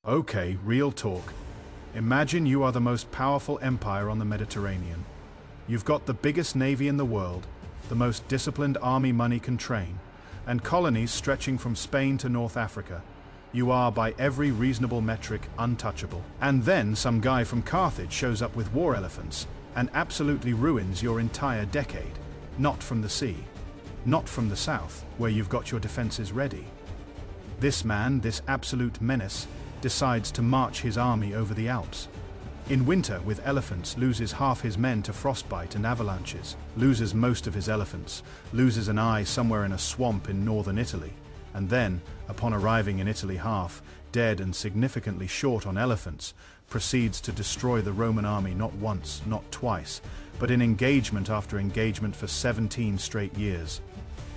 Okay, real talk. Imagine you are the most powerful empire on the Mediterranean. You've got the biggest navy in the world, the most disciplined army money can train, and colonies stretching from Spain to North Africa. You are, by every reasonable metric, untouchable. And then some guy from Carthage shows up with war elephants and absolutely ruins your entire decade. Not from the sea, not from the south, where you've got your defenses ready. This man, this absolute menace, decides to march his army over the Alps. In winter, with elephants, loses half his men to frostbite and avalanches, loses most of his elephants, loses an eye somewhere in a swamp in northern Italy, and then, upon arriving in Italy half dead and significantly short on elephants, proceeds to destroy the Roman army not once, not twice, but in engagement after engagement for 17 straight years.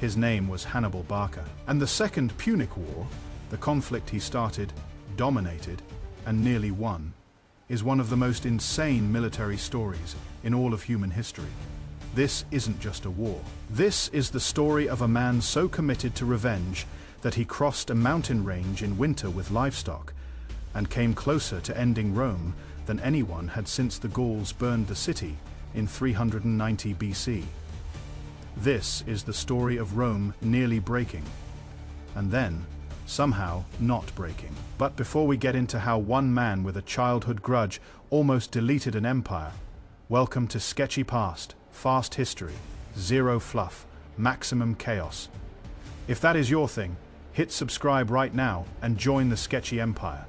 His name was Hannibal Barca. And the Second Punic War, the conflict he started, dominated, and nearly won, is one of the most insane military stories in all of human history. This isn't just a war. This is the story of a man so committed to revenge that he crossed a mountain range in winter with livestock and came closer to ending Rome than anyone had since the Gauls burned the city in 390 BC. This is the story of Rome nearly breaking, and then somehow not breaking. But before we get into how one man with a childhood grudge almost deleted an empire, welcome to Sketchy Past, Fast History, Zero Fluff, Maximum Chaos. If that is your thing, hit subscribe right now and join the Sketchy Empire.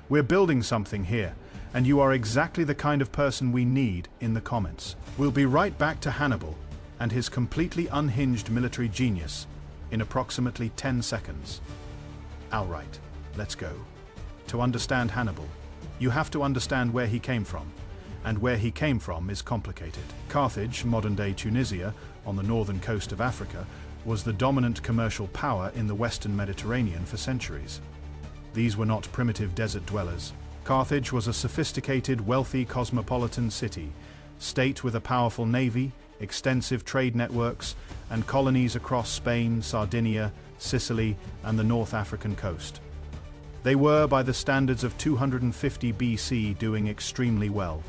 We're building something here, and you are exactly the kind of person we need in the comments. We'll be right back to Hannibal and his completely unhinged military genius in approximately 10 seconds. Alright, let's go. To understand Hannibal, you have to understand where he came from, and where he came from is complicated. Carthage, modern-day Tunisia, on the northern coast of Africa, was the dominant commercial power in the western Mediterranean for centuries. These were not primitive desert dwellers. Carthage was a sophisticated, wealthy, cosmopolitan city, state with a powerful navy, extensive trade networks, and colonies across Spain, Sardinia, Sicily, and the North African coast. They were, by the standards of 250 BC, doing extremely well,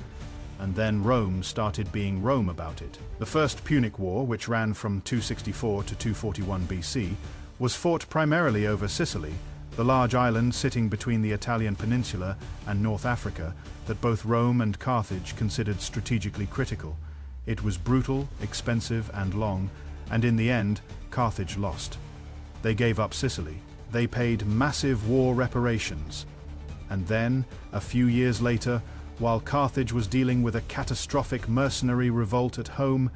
and then Rome started being Rome about it. The First Punic War, which ran from 264 to 241 BC, was fought primarily over Sicily, the large island sitting between the Italian peninsula and North Africa that both Rome and Carthage considered strategically critical. It was brutal, expensive, and long, and in the end, Carthage lost. They gave up Sicily. They paid massive war reparations. And then, a few years later, while Carthage was dealing with a catastrophic mercenary revolt at home,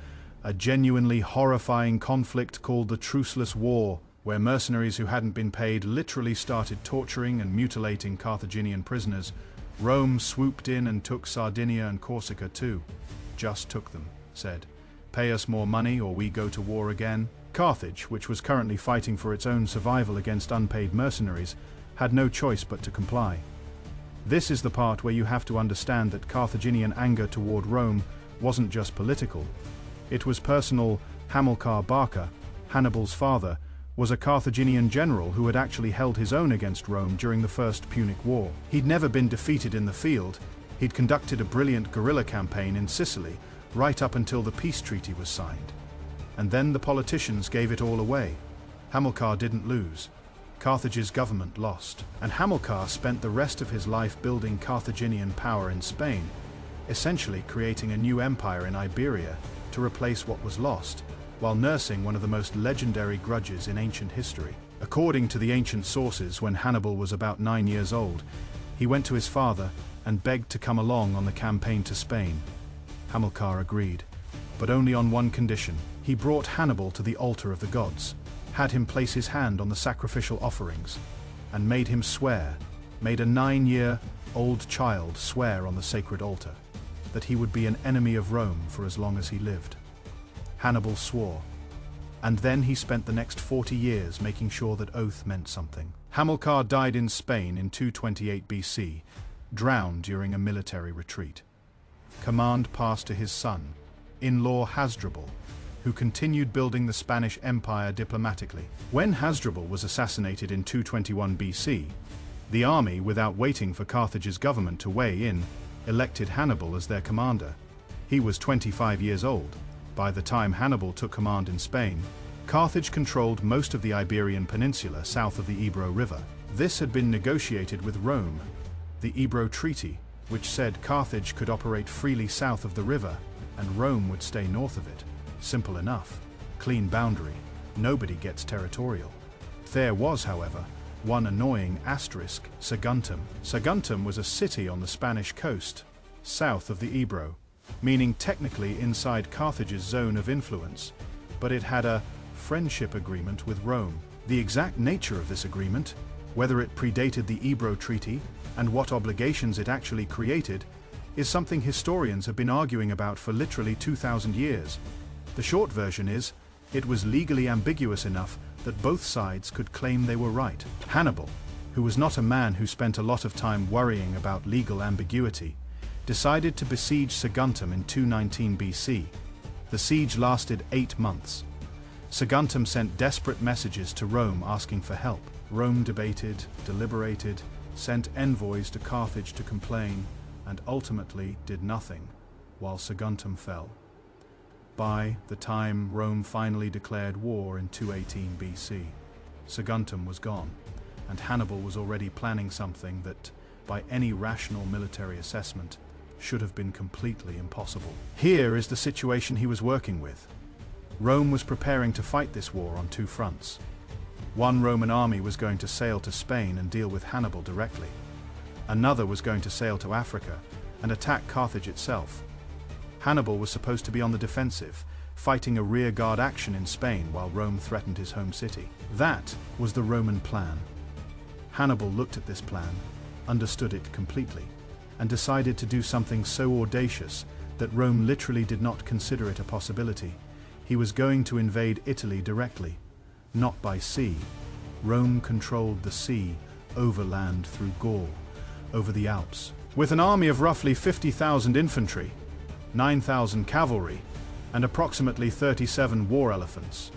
a genuinely horrifying conflict called the Truceless War, where mercenaries who hadn't been paid literally started torturing and mutilating Carthaginian prisoners, Rome swooped in and took Sardinia and Corsica too. Just took them, said, "Pay us more money or we go to war again." Carthage, which was currently fighting for its own survival against unpaid mercenaries, had no choice but to comply. This is the part where you have to understand that Carthaginian anger toward Rome wasn't just political. It was personal. Hannibal Barca, Hannibal's father, was a Carthaginian general who had actually held his own against Rome during the First Punic War. He'd never been defeated in the field. He'd conducted a brilliant guerrilla campaign in Sicily right up until the peace treaty was signed. And then the politicians gave it all away. Hamilcar didn't lose. Carthage's government lost. And Hamilcar spent the rest of his life building Carthaginian power in Spain, essentially creating a new empire in Iberia to replace what was lost, while nursing one of the most legendary grudges in ancient history. According to the ancient sources, when Hannibal was about 9 years old, he went to his father and begged to come along on the campaign to Spain. Hamilcar agreed, but only on one condition. He brought Hannibal to the altar of the gods, had him place his hand on the sacrificial offerings, and made him swear, made a 9-year-old child swear on the sacred altar, that he would be an enemy of Rome for as long as he lived. Hannibal swore, and then he spent the next 40 years making sure that oath meant something. Hamilcar died in Spain in 228 BC, drowned during a military retreat. Command passed to his son, in-law Hasdrubal, who continued building the Spanish Empire diplomatically. When Hasdrubal was assassinated in 221 BC, The army, without waiting for Carthage's government to weigh in, elected Hannibal as their commander. He was 25 years old. By the time Hannibal took command in Spain, Carthage controlled most of the Iberian Peninsula south of the Ebro River. This had been negotiated with Rome. The Ebro Treaty, which said Carthage could operate freely south of the river, and Rome would stay north of it. Simple enough. Clean boundary. Nobody gets territorial. There was, however, one annoying asterisk: Saguntum. Saguntum was a city on the Spanish coast, south of the Ebro, meaning technically inside Carthage's zone of influence, but it had a friendship agreement with Rome. The exact nature of this agreement, whether it predated the Ebro Treaty, and what obligations it actually created, is something historians have been arguing about for literally 2,000 years. The short version is, it was legally ambiguous enough that both sides could claim they were right. Hannibal, who was not a man who spent a lot of time worrying about legal ambiguity, decided to besiege Saguntum in 219 BC. The siege lasted 8 months. Saguntum sent desperate messages to Rome asking for help. Rome debated, deliberated, sent envoys to Carthage to complain, and ultimately did nothing, while Saguntum fell. By the time Rome finally declared war in 218 BC, Saguntum was gone, and Hannibal was already planning something that, by any rational military assessment, should have been completely impossible. Here is the situation he was working with. Rome was preparing to fight this war on 2 fronts. One Roman army was going to sail to Spain and deal with Hannibal directly. Another was going to sail to Africa and attack Carthage itself. Hannibal was supposed to be on the defensive, fighting a rearguard action in Spain while Rome threatened his home city. That was the Roman plan. Hannibal looked at this plan, understood it completely, and decided to do something so audacious that Rome literally did not consider it a possibility. He was going to invade Italy directly, not by sea. Rome controlled the sea, overland through Gaul, over the Alps. With an army of roughly 50,000 infantry, 9,000 cavalry, and approximately 37 war elephants.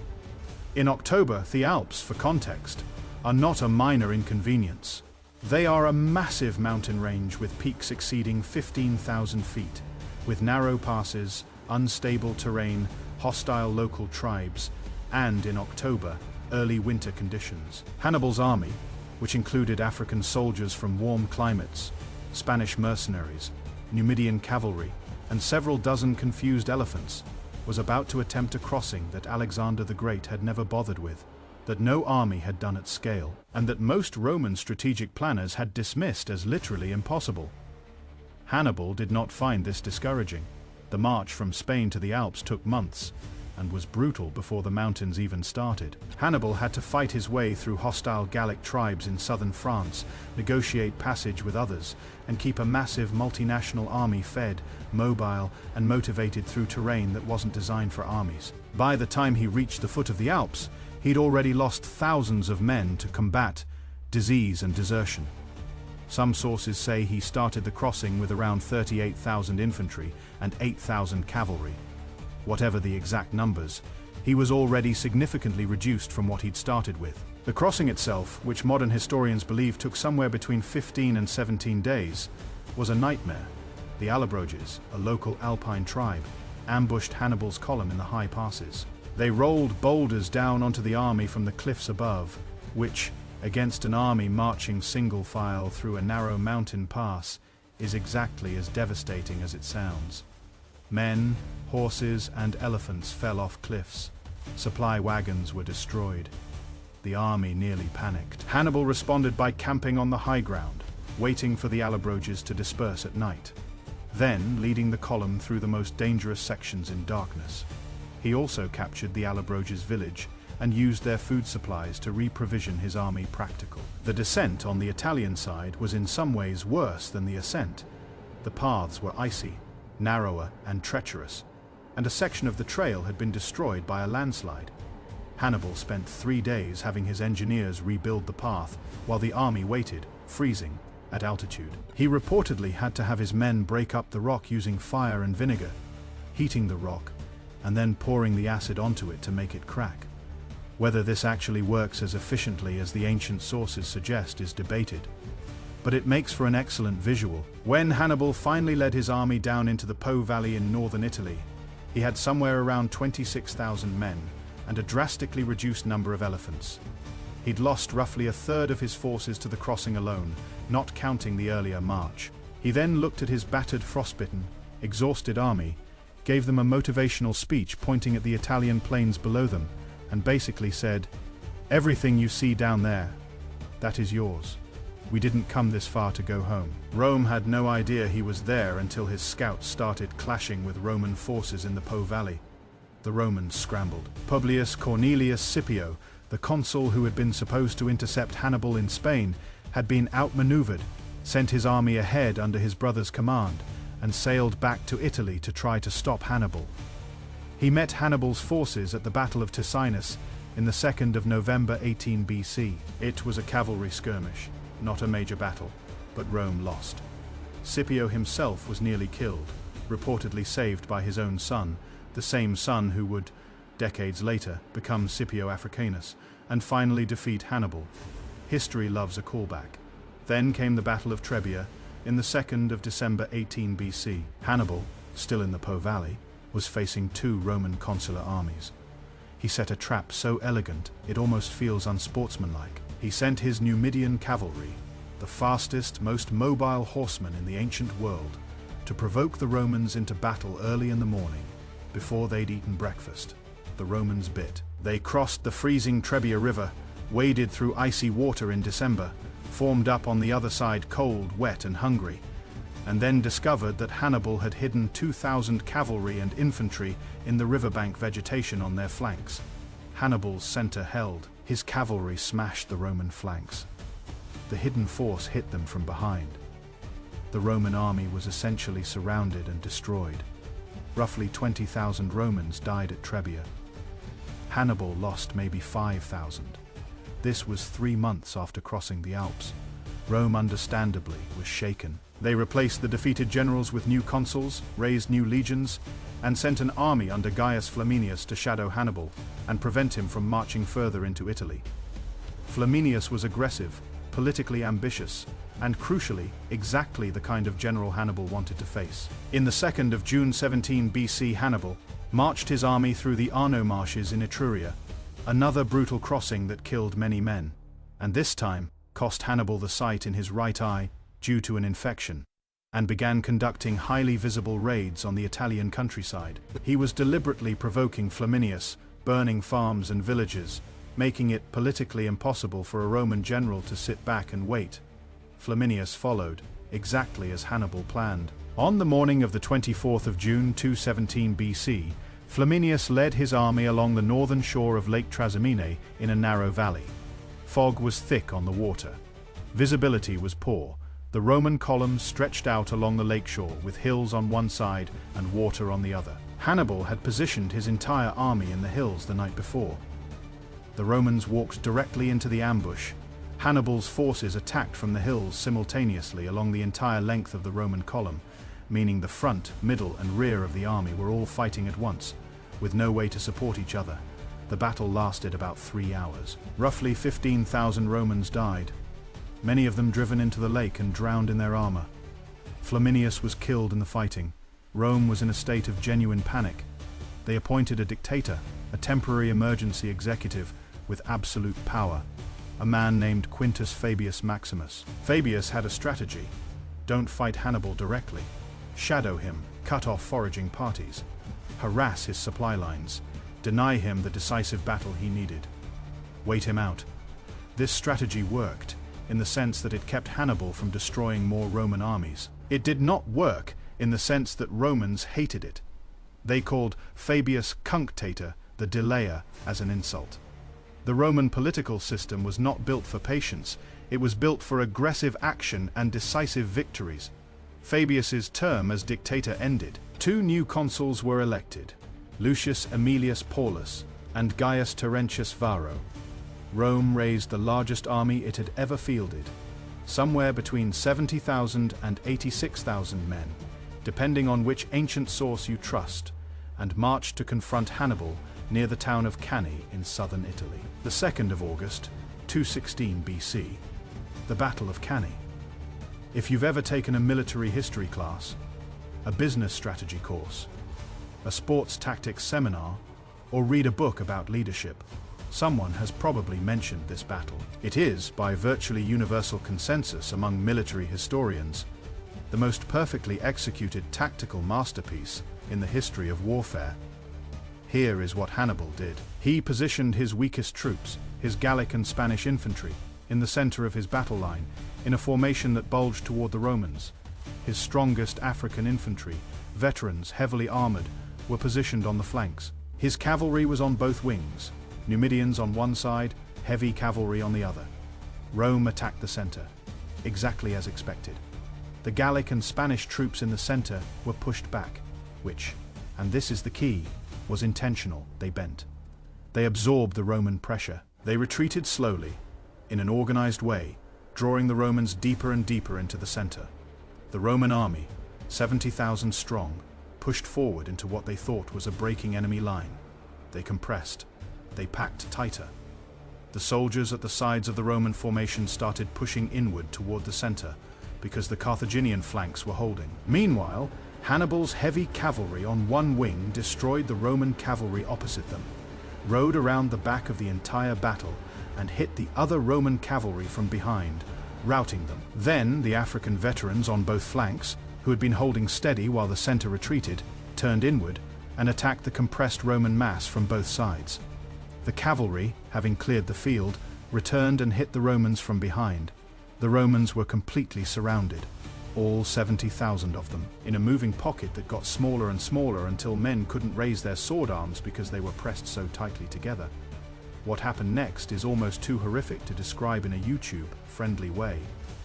In October, the Alps, for context, are not a minor inconvenience. They are a massive mountain range with peaks exceeding 15,000 feet, with narrow passes, unstable terrain, hostile local tribes, and, in October, early winter conditions. Hannibal's army, which included African soldiers from warm climates, Spanish mercenaries, Numidian cavalry, and several dozen confused elephants, was about to attempt a crossing that Alexander the Great had never bothered with, that no army had done at scale, and that most Roman strategic planners had dismissed as literally impossible. Hannibal did not find this discouraging. The march from Spain to the Alps took months, and was brutal before the mountains even started. Hannibal had to fight his way through hostile Gallic tribes in southern France, negotiate passage with others, and keep a massive multinational army fed, mobile, and motivated through terrain that wasn't designed for armies. By the time he reached the foot of the Alps, he'd already lost thousands of men to combat, disease, and desertion. Some sources say he started the crossing with around 38,000 infantry and 8,000 cavalry. Whatever the exact numbers, he was already significantly reduced from what he'd started with. The crossing itself, which modern historians believe took somewhere between 15 and 17 days, was a nightmare. The Allobroges, a local alpine tribe, ambushed Hannibal's column in the high passes. They rolled boulders down onto the army from the cliffs above, which, against an army marching single file through a narrow mountain pass, is exactly as devastating as it sounds. Men, horses, and elephants fell off cliffs. Supply wagons were destroyed. The army nearly panicked. Hannibal responded by camping on the high ground, waiting for the Allobroges to disperse at night, then leading the column through the most dangerous sections in darkness. He also captured the Allobroges' village and used their food supplies to re-provision his army practical. The descent on the Italian side was in some ways worse than the ascent. The paths were icy, narrower, and treacherous, and a section of the trail had been destroyed by a landslide. Hannibal spent 3 days having his engineers rebuild the path while the army waited, freezing, at altitude. He reportedly had to have his men break up the rock using fire and vinegar, heating the rock, and then pouring the acid onto it to make it crack. Whether this actually works as efficiently as the ancient sources suggest is debated, but it makes for an excellent visual. When Hannibal finally led his army down into the Po Valley in northern Italy, he had somewhere around 26,000 men and a drastically reduced number of elephants. He'd lost roughly a third of his forces to the crossing alone, not counting the earlier march. He then looked at his battered, frostbitten, exhausted army, gave them a motivational speech pointing at the Italian plains below them, and basically said, "Everything you see down there, that is yours. We didn't come this far to go home." Rome had no idea he was there until his scouts started clashing with Roman forces in the Po Valley. The Romans scrambled. Publius Cornelius Scipio, the consul who had been supposed to intercept Hannibal in Spain, had been outmaneuvered, sent his army ahead under his brother's command, and sailed back to Italy to try to stop Hannibal. He met Hannibal's forces at the Battle of Ticinus in the 2nd of November 18 BC. It was a cavalry skirmish, not a major battle, but Rome lost. Scipio himself was nearly killed, reportedly saved by his own son, the same son who would, decades later, become Scipio Africanus, and finally defeat Hannibal. History loves a callback. Then came the Battle of Trebia in the 2nd of December 18 BC. Hannibal, still in the Po Valley, was facing 2 Roman consular armies. He set a trap so elegant it almost feels unsportsmanlike. He sent his Numidian cavalry, the fastest, most mobile horsemen in the ancient world, to provoke the Romans into battle early in the morning, before they'd eaten breakfast. The Romans bit. They crossed the freezing Trebia River, waded through icy water in December, formed up on the other side cold, wet and hungry, and then discovered that Hannibal had hidden 2,000 cavalry and infantry in the riverbank vegetation on their flanks. Hannibal's center held. His cavalry smashed the Roman flanks. The hidden force hit them from behind. The Roman army was essentially surrounded and destroyed. Roughly 20,000 Romans died at Trebia. Hannibal lost maybe 5,000. This was 3 months after crossing the Alps. Rome, understandably, was shaken. They replaced the defeated generals with new consuls, raised new legions, and sent an army under Gaius Flaminius to shadow Hannibal and prevent him from marching further into Italy. Flaminius was aggressive, politically ambitious, and crucially, exactly the kind of general Hannibal wanted to face. In the 2nd of June 17 BC, Hannibal marched his army through the Arno marshes in Etruria, another brutal crossing that killed many men, and this time cost Hannibal the sight in his right eye due to an infection, and began conducting highly visible raids on the Italian countryside. He was deliberately provoking Flaminius, burning farms and villages, making it politically impossible for a Roman general to sit back and wait. Flaminius followed, exactly as Hannibal planned. On the morning of the 24th of June 217 BC, Flaminius led his army along the northern shore of Lake Trasimene in a narrow valley. Fog was thick on the water. Visibility was poor. The Roman columns stretched out along the lakeshore with hills on one side and water on the other. Hannibal had positioned his entire army in the hills the night before. The Romans walked directly into the ambush. Hannibal's forces attacked from the hills simultaneously along the entire length of the Roman column, meaning the front, middle, and rear of the army were all fighting at once, with no way to support each other. The battle lasted about 3 hours. Roughly 15,000 Romans died, many of them driven into the lake and drowned in their armor. Flaminius was killed in the fighting. Rome was in a state of genuine panic. They appointed a dictator, a temporary emergency executive with absolute power, a man named Quintus Fabius Maximus. Fabius had a strategy. Don't fight Hannibal directly. Shadow him, cut off foraging parties, harass his supply lines, deny him the decisive battle he needed. Wait him out. This strategy worked, in the sense that it kept Hannibal from destroying more Roman armies. It did not work in the sense that Romans hated it. They called Fabius Cunctator, the delayer, as an insult. The Roman political system was not built for patience, it was built for aggressive action and decisive victories. Fabius's term as dictator ended. 2 new consuls were elected, Lucius Aemilius Paulus and Gaius Terentius Varro. Rome raised the largest army it had ever fielded, somewhere between 70,000 and 86,000 men, depending on which ancient source you trust, and marched to confront Hannibal near the town of Cannae in southern Italy. The 2nd of August, 216 BC, the Battle of Cannae. If you've ever taken a military history class, a business strategy course, a sports tactics seminar, or read a book about leadership, someone has probably mentioned this battle. It is, by virtually universal consensus among military historians, the most perfectly executed tactical masterpiece in the history of warfare. Here is what Hannibal did. He positioned his weakest troops, his Gallic and Spanish infantry, in the center of his battle line, in a formation that bulged toward the Romans. His strongest African infantry, veterans heavily armored, were positioned on the flanks. His cavalry was on both wings, Numidians on one side, heavy cavalry on the other. Rome attacked the center, exactly as expected. The Gallic and Spanish troops in the center were pushed back, which, and this is the key, was intentional. They bent. They absorbed the Roman pressure. They retreated slowly, in an organized way, drawing the Romans deeper and deeper into the center. The Roman army, 70,000 strong, pushed forward into what they thought was a breaking enemy line. They compressed. They packed tighter. The soldiers at the sides of the Roman formation started pushing inward toward the center, because the Carthaginian flanks were holding. Meanwhile, Hannibal's heavy cavalry on one wing destroyed the Roman cavalry opposite them, rode around the back of the entire battle, and hit the other Roman cavalry from behind, routing them. Then the African veterans on both flanks, who had been holding steady while the center retreated, turned inward and attacked the compressed Roman mass from both sides. The cavalry, having cleared the field, returned and hit the Romans from behind. The Romans were completely surrounded, all 70,000 of them, in a moving pocket that got smaller and smaller until men couldn't raise their sword arms because they were pressed so tightly together. What happened next is almost too horrific to describe in a YouTube-friendly way.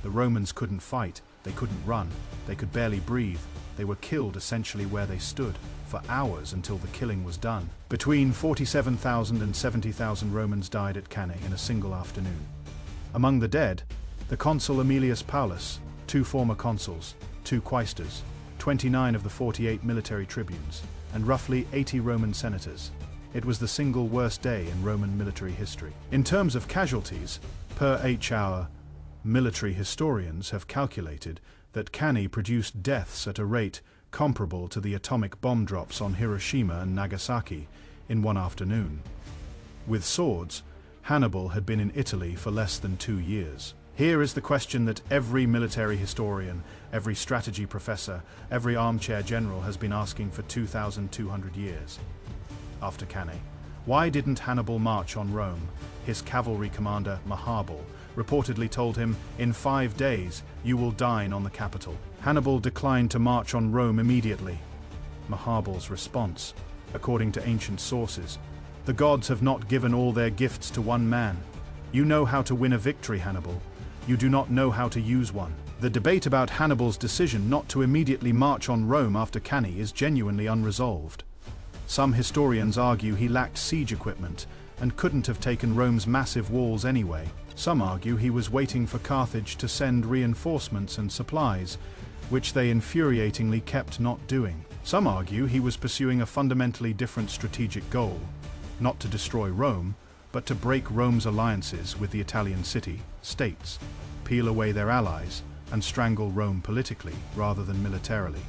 The Romans couldn't fight, they couldn't run, they could barely breathe. They were killed essentially where they stood, for hours until the killing was done. Between 47,000 and 70,000 Romans died at Cannae in a single afternoon. Among the dead, the consul Aemilius Paulus, 2 former consuls, 2 quaestors, 29 of the 48 military tribunes, and roughly 80 Roman senators. It was the single worst day in Roman military history. In terms of casualties, per H-hour, military historians have calculated that Cannae produced deaths at a rate comparable to the atomic bomb drops on Hiroshima and Nagasaki in one afternoon. With swords, Hannibal had been in Italy for less than 2 years. Here is the question that every military historian, every strategy professor, every armchair general has been asking for 2,200 years. After Cannae, why didn't Hannibal march on Rome? His cavalry commander, Hannibal, reportedly told him, "In 5 days, you will dine on the capital." Hannibal declined to march on Rome immediately. Hannibal's response, according to ancient sources, "The gods have not given all their gifts to one man. You know how to win a victory, Hannibal. You do not know how to use one." The debate about Hannibal's decision not to immediately march on Rome after Cannae is genuinely unresolved. Some historians argue he lacked siege equipment and couldn't have taken Rome's massive walls anyway. Some argue he was waiting for Carthage to send reinforcements and supplies, which they infuriatingly kept not doing. Some argue he was pursuing a fundamentally different strategic goal, not to destroy Rome, but to break Rome's alliances with the Italian city-states, peel away their allies, and strangle Rome politically rather than militarily.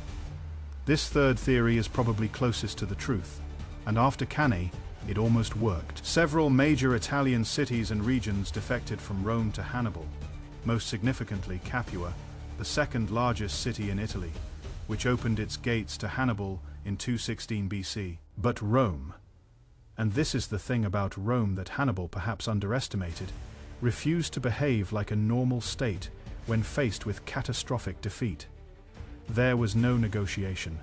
This third theory is probably closest to the truth, and after Cannae, it almost worked. Several major Italian cities and regions defected from Rome to Hannibal, most significantly Capua, the second largest city in Italy, which opened its gates to Hannibal in 216 BC. But Rome, and this is the thing about Rome that Hannibal perhaps underestimated, refused to behave like a normal state when faced with catastrophic defeat. There was no negotiation,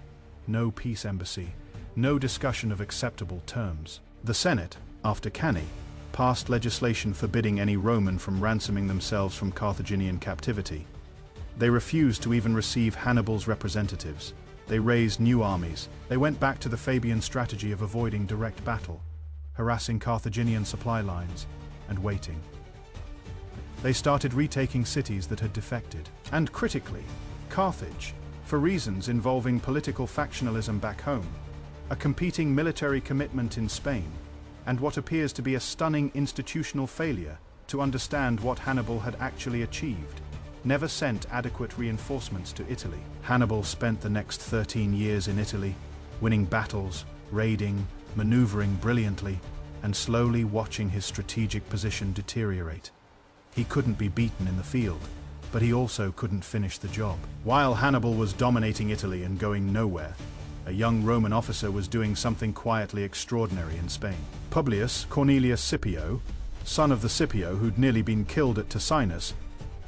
no peace embassy, no discussion of acceptable terms. The Senate, after Cannae, passed legislation forbidding any Roman from ransoming themselves from Carthaginian captivity. They refused to even receive Hannibal's representatives. They raised new armies. They went back to the Fabian strategy of avoiding direct battle, harassing Carthaginian supply lines, and waiting. They started retaking cities that had defected. And critically, Carthage, for reasons involving political factionalism back home, a competing military commitment in Spain, and what appears to be a stunning institutional failure to understand what Hannibal had actually achieved. never sent adequate reinforcements to Italy. Hannibal spent the next 13 years in Italy, winning battles, raiding, maneuvering brilliantly, and slowly watching his strategic position deteriorate. He couldn't be beaten in the field, but he also couldn't finish the job. While Hannibal was dominating Italy and going nowhere, a young Roman officer was doing something quietly extraordinary in Spain. Publius Cornelius Scipio, son of the Scipio who'd nearly been killed at Ticinus,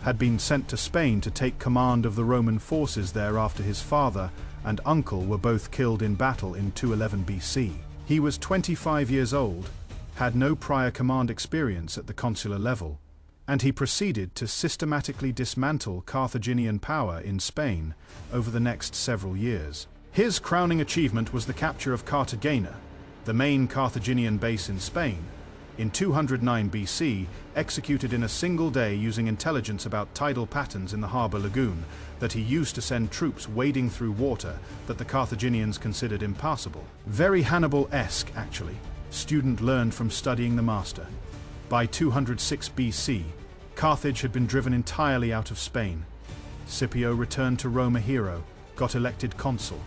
had been sent to Spain to take command of the Roman forces there after his father and uncle were both killed in battle in 211 BC. He was 25 years old, had no prior command experience at the consular level, and he proceeded to systematically dismantle Carthaginian power in Spain over the next several years. His crowning achievement was the capture of Cartagena, the main Carthaginian base in Spain, in 209 BC, executed in a single day using intelligence about tidal patterns in the harbor lagoon that he used to send troops wading through water that the Carthaginians considered impassable. Very Hannibal-esque, actually. Student learned from studying the master. By 206 BC, Carthage had been driven entirely out of Spain. Scipio returned to Rome a hero, got elected consul,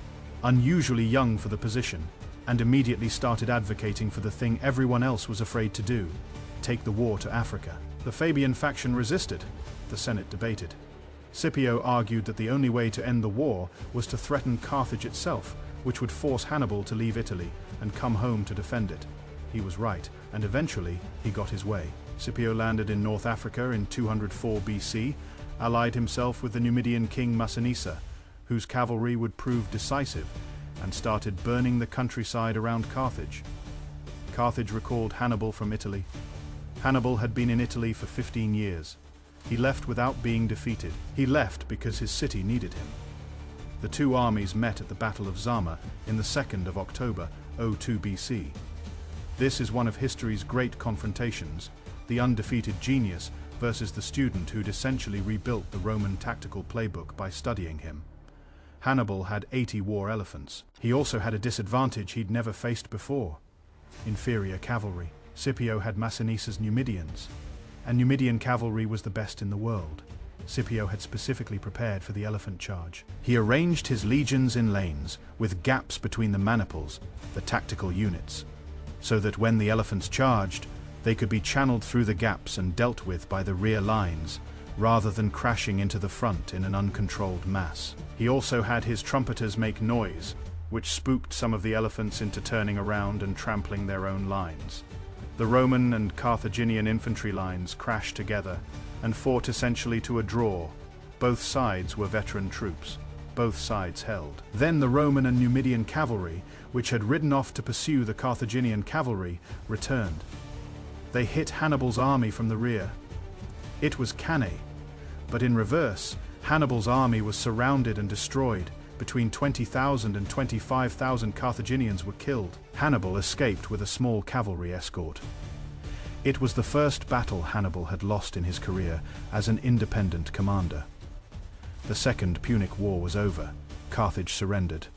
unusually young for the position, and immediately started advocating for the thing everyone else was afraid to do: take the war to Africa. The Fabian faction resisted. The Senate debated. Scipio argued that the only way to end the war was to threaten Carthage itself, which would force Hannibal to leave Italy and come home to defend it. He was right, and eventually he got his way. Scipio landed in North Africa in 204 BC, allied himself with the Numidian king Massinissa, whose cavalry would prove decisive, and started burning the countryside around Carthage. Carthage recalled Hannibal from Italy. Hannibal had been in Italy for 15 years. He left without being defeated. He left because his city needed him. The two armies met at the Battle of Zama in the 2nd of October, 02 BC. This is one of history's great confrontations, the undefeated genius versus the student who'd essentially rebuilt the Roman tactical playbook by studying him. Hannibal had 80 war elephants. He also had a disadvantage he'd never faced before: inferior cavalry. Scipio had Massinissa's Numidians, and Numidian cavalry was the best in the world. Scipio had specifically prepared for the elephant charge. He arranged his legions in lanes, with gaps between the maniples, the tactical units, so that when the elephants charged, they could be channeled through the gaps and dealt with by the rear lines, rather than crashing into the front in an uncontrolled mass. He also had his trumpeters make noise, which spooked some of the elephants into turning around and trampling their own lines. The Roman and Carthaginian infantry lines crashed together and fought essentially to a draw. Both sides were veteran troops. Both sides held. Then the Roman and Numidian cavalry, which had ridden off to pursue the Carthaginian cavalry, returned. They hit Hannibal's army from the rear. It was Cannae, but in reverse, Hannibal's army was surrounded and destroyed. Between 20,000 and 25,000 Carthaginians were killed. Hannibal escaped with a small cavalry escort. It was the first battle Hannibal had lost in his career as an independent commander. The Second Punic War was over. Carthage surrendered.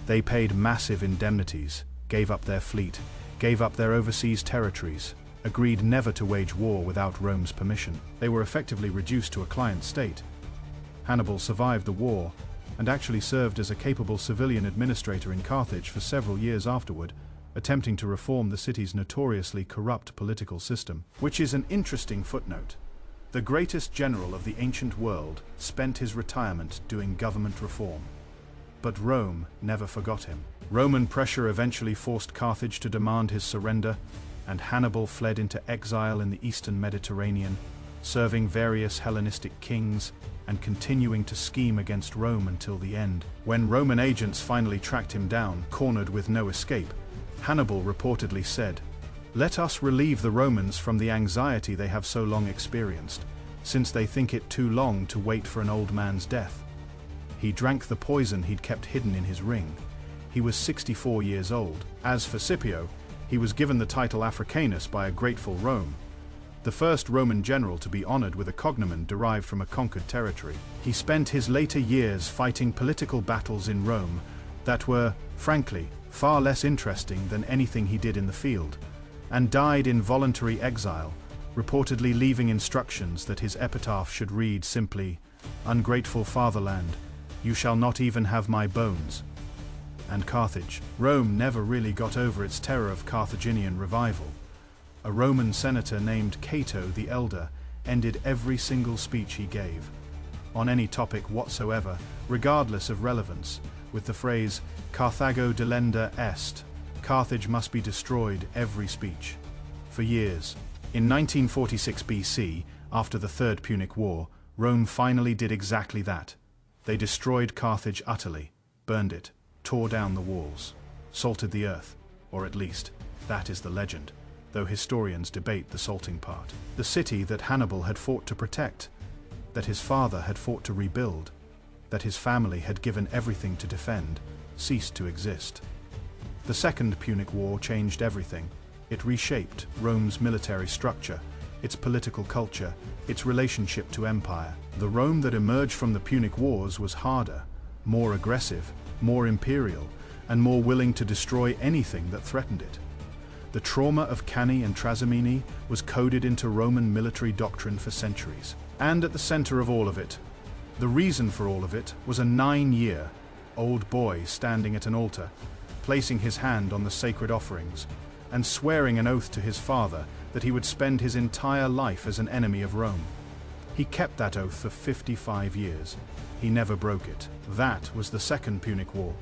They paid massive indemnities, gave up their fleet, gave up their overseas territories, agreed never to wage war without Rome's permission. They were effectively reduced to a client state. Hannibal survived the war, and actually served as a capable civilian administrator in Carthage for several years afterward, attempting to reform the city's notoriously corrupt political system. Which is an interesting footnote. The greatest general of the ancient world spent his retirement doing government reform. But Rome never forgot him. Roman pressure eventually forced Carthage to demand his surrender, and Hannibal fled into exile in the eastern Mediterranean, serving various Hellenistic kings and continuing to scheme against Rome until the end. When Roman agents finally tracked him down, cornered with no escape, Hannibal reportedly said, "Let us relieve the Romans from the anxiety they have so long experienced, since they think it too long to wait for an old man's death." He drank the poison he'd kept hidden in his ring. He was 64 years old. As for Scipio, he was given the title Africanus by a grateful Rome, the first Roman general to be honored with a cognomen derived from a conquered territory. He spent his later years fighting political battles in Rome that were, frankly, far less interesting than anything he did in the field, and died in voluntary exile, reportedly leaving instructions that his epitaph should read simply, Ungrateful fatherland, you shall not even have my bones. And Carthage. Rome never really got over its terror of Carthaginian revival. A Roman senator named Cato the Elder ended every single speech he gave, on any topic whatsoever, regardless of relevance, with the phrase Carthago delenda est, Carthage must be destroyed, every speech. For years. In 1946 BC, after the Third Punic War, Rome finally did exactly that. They destroyed Carthage utterly, burned it, tore down the walls, salted the earth, or at least, that is the legend, though historians debate the salting part. The city that Hannibal had fought to protect, that his father had fought to rebuild, that his family had given everything to defend, ceased to exist. The Second Punic War changed everything. It reshaped Rome's military structure, its political culture, its relationship to empire. The Rome that emerged from the Punic Wars was harder, more aggressive, more imperial, and more willing to destroy anything that threatened it. The trauma of Cannae and Trasimene was coded into Roman military doctrine for centuries. And at the center of all of it, the reason for all of it, was a 9-year-old boy standing at an altar, placing his hand on the sacred offerings, and swearing an oath to his father that he would spend his entire life as an enemy of Rome. He kept that oath for 55 years. He never broke it. That was the Second Punic War,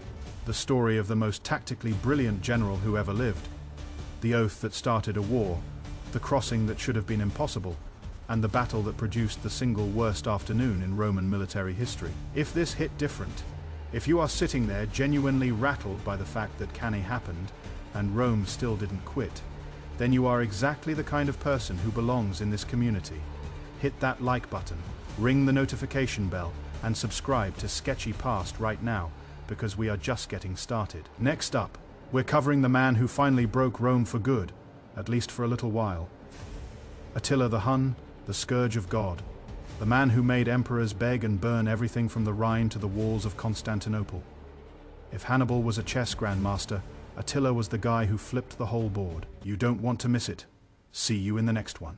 the story of the most tactically brilliant general who ever lived. The oath that started a war, the crossing that should have been impossible, and the battle that produced the single worst afternoon in Roman military history. If this hit different, if you are sitting there genuinely rattled by the fact that Cannae happened, and Rome still didn't quit, then you are exactly the kind of person who belongs in this community. Hit that like button, ring the notification bell, and subscribe to Sketchy Past right now, because we are just getting started. Next up, we're covering the man who finally broke Rome for good, at least for a little while. Attila the Hun, the scourge of God, the man who made emperors beg and burn everything from the Rhine to the walls of Constantinople. If Hannibal was a chess grandmaster, Attila was the guy who flipped the whole board. You don't want to miss it. See you in the next one.